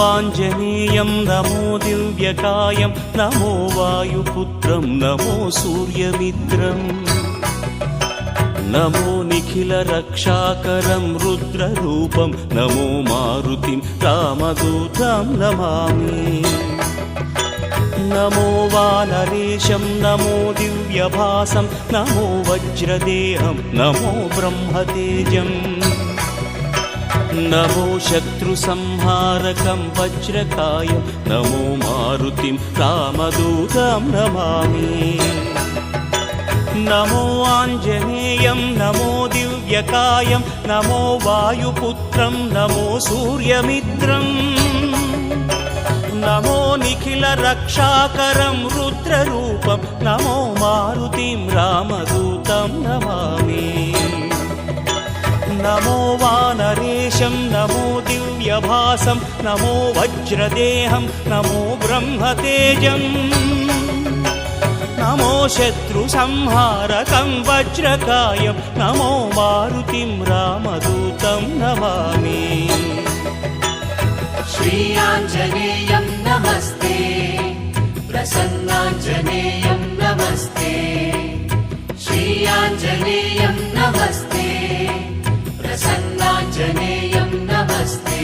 ఆంజనేయం నమో దివ్యకాయం నమో వాయుపుత్రం నమో సూర్యమిత్రం నమో నిఖిల రక్షాకరం రుద్రరూపం నమో మారుతిం రామదూతం నమామి నమో వానరేశం నమో దివ్యభాసం నమో వజ్రదేహం నమో బ్రహ్మతేజం నమో శత్రుసంహారకం వజ్రకాయం నమో మారుతిం రామదూతం నమామి నమో ఆంజనేయం నమో దివ్యకాయం నమో వాయుపుత్రం నమో సూర్యమిత్రం నమో నిఖిల రక్షాకరం రుద్రరూపం నమో మారుతిం రామదూతం నమామి నమో వానరేశం నమో దివ్యభాసం నమో వజ్రదేహం నమో బ్రహ్మతేజం నమో శత్రుసంహారకం వజ్రకాయం నమో మారుతిం రామదూతం నమామి శ్రీ ఆంజనేయం నమస్తే ప్రసన్నాంజనేయం నమస్తే శ్రీ ఆంజనేయం నమస్తే ప్రసన్నాంజనేయం నమస్తే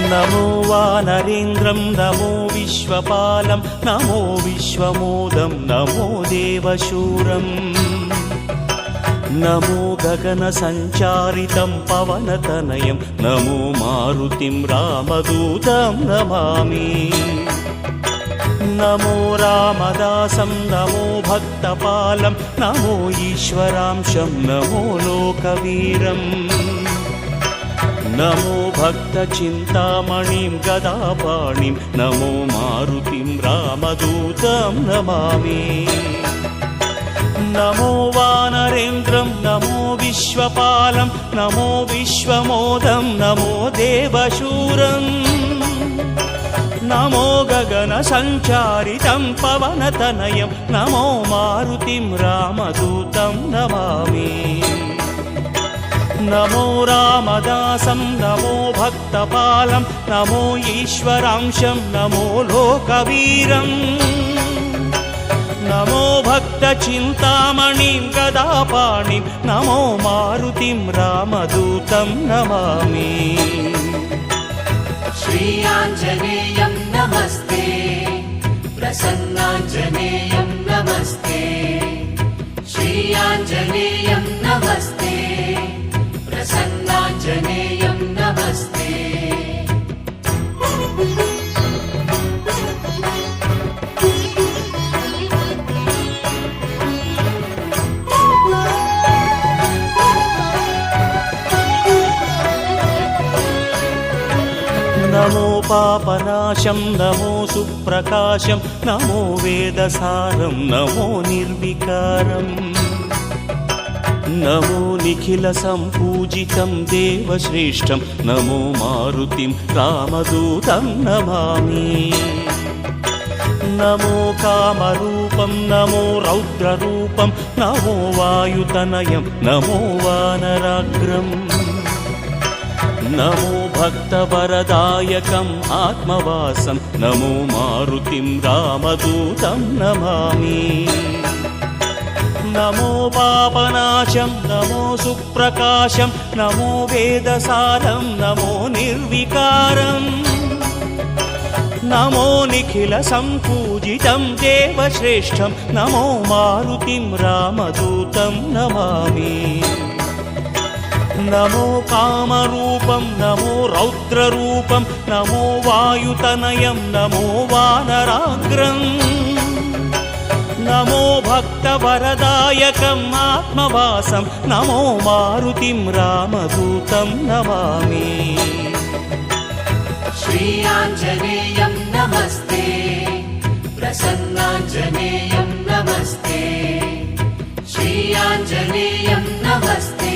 నమో వానరేంద్రం నమో విశ్వపాలం నమో విశ్వమోదం నమో దేవశూరం నమో గగన సంచారితం పవనతనయం నమో మారుతిం రామదూతం నమామి నమో రామదాసం నమో భక్తపాలం నమో ఈశ్వరాంశం నమో లోకవీరం నమో భక్తచింతామణిం గదాపాణిం నమో మారుతిం రామదూతం నమామి నమో వానరేంద్రం నమో విశ్వపాలం నమో విశ్వమోదం నమో దేవశూరం నమో గగన సంచారితం పవనతనయం నమో మారుతిం రామదూతం నమామి నమో రామదాసం నమో భక్తపాలం నమో ఈశ్వరాంశం నమో లోకవీరం నమో భక్తచింతామణిం గదాపాణిం నమో మారుతిం రామదూతం నమామి శ్రీ ఆంజనేయం నమస్తే ప్రసన్నాంజనేయం నమస్తే శ్రీ ఆంజనేయం నమస్తే ప్రసన్నాంజనేయం నమస్తే నమో పాపనాశం నమో సుప్రకాశం నమో వేదసారం నమో నిర్వికారం నమో నిఖిల సంపూజితం దేవశ్రేష్టం నమో మారుతిం రామదూతం నమామి నమో కామరూపం నమో రౌద్రరూపం నమో వాయుతనయం నమో వానరాగ్రం నమో భక్తవరదాయకం ఆత్మవాసం నమో మారుతిం రామదూతం నమామి నమో పాపనాశం నమో సుప్రకాశం నమో వేదసారం నమో నిర్వికారం నమో నిఖిల సంపూజితం దేవశ్రేష్టం నమో మారుతిం రామదూతం నమామి నమో కామరూపం నమో రౌద్రరూపం నమో వాయుతనయం నమో వానరాగ్రం నమో భక్తవరదాయకం ఆత్మవాసం నమో మారుతిం రామదూతం నమామి శ్రీ ఆంజనేయం నమస్తే ప్రసన్నాంజనేయం నమస్తే శ్రీ ఆంజనేయం నమస్తే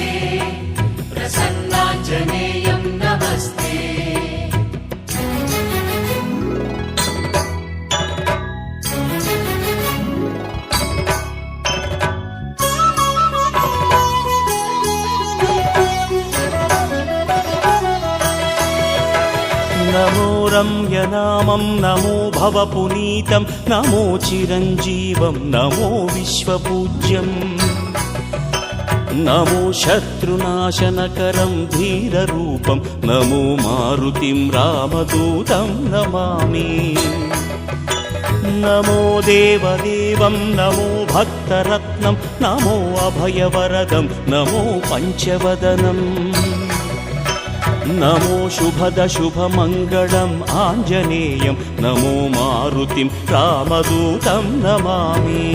ప్రసన్నాంజనేయం నమస్తే रम्यनामं नमो भवपुनीतं नमो चिरञ्जीवं नमो विश्वपूज्यम् नमो शत्रुनाशनकरं धीररूपं नमो मारुतिं रामदूतं नमामि नमो देवदेवं नमो भक्तरत्नं नमो अभयवरदं नमो पञ्चवदनम् नमो शुभदशुभमङ्गलम् आञ्जनेयं नमो मारुतिं रामदूतं नमामि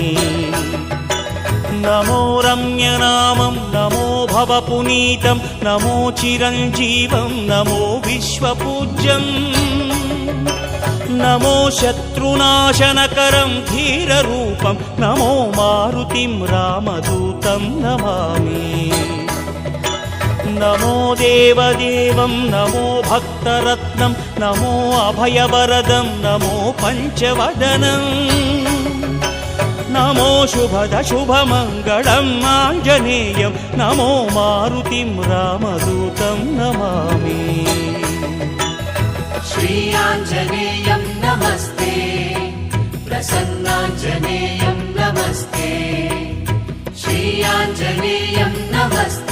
नमो रम्यनामं नमो भवपुनीतं नमो चिरञ्जीवं नमो विश्वपूज्यम् नमो शत्रुनाशनकरं धीररूपं नमो मारुतिं रामदूतं नमामि नमो देवदेवं नमो भक्तरत्नं नमो अभयवरदं नमो पञ्चवदनम् नमो शुभदशुभमङ्गलम् आञ्जनेयं नमो मारुतिं रामदूतं नमामि श्री आञ्जनेयं नमस्ते प्रसन्नाञ्जनेयं नमस्ते श्री आञ्जनेयं नमस्ते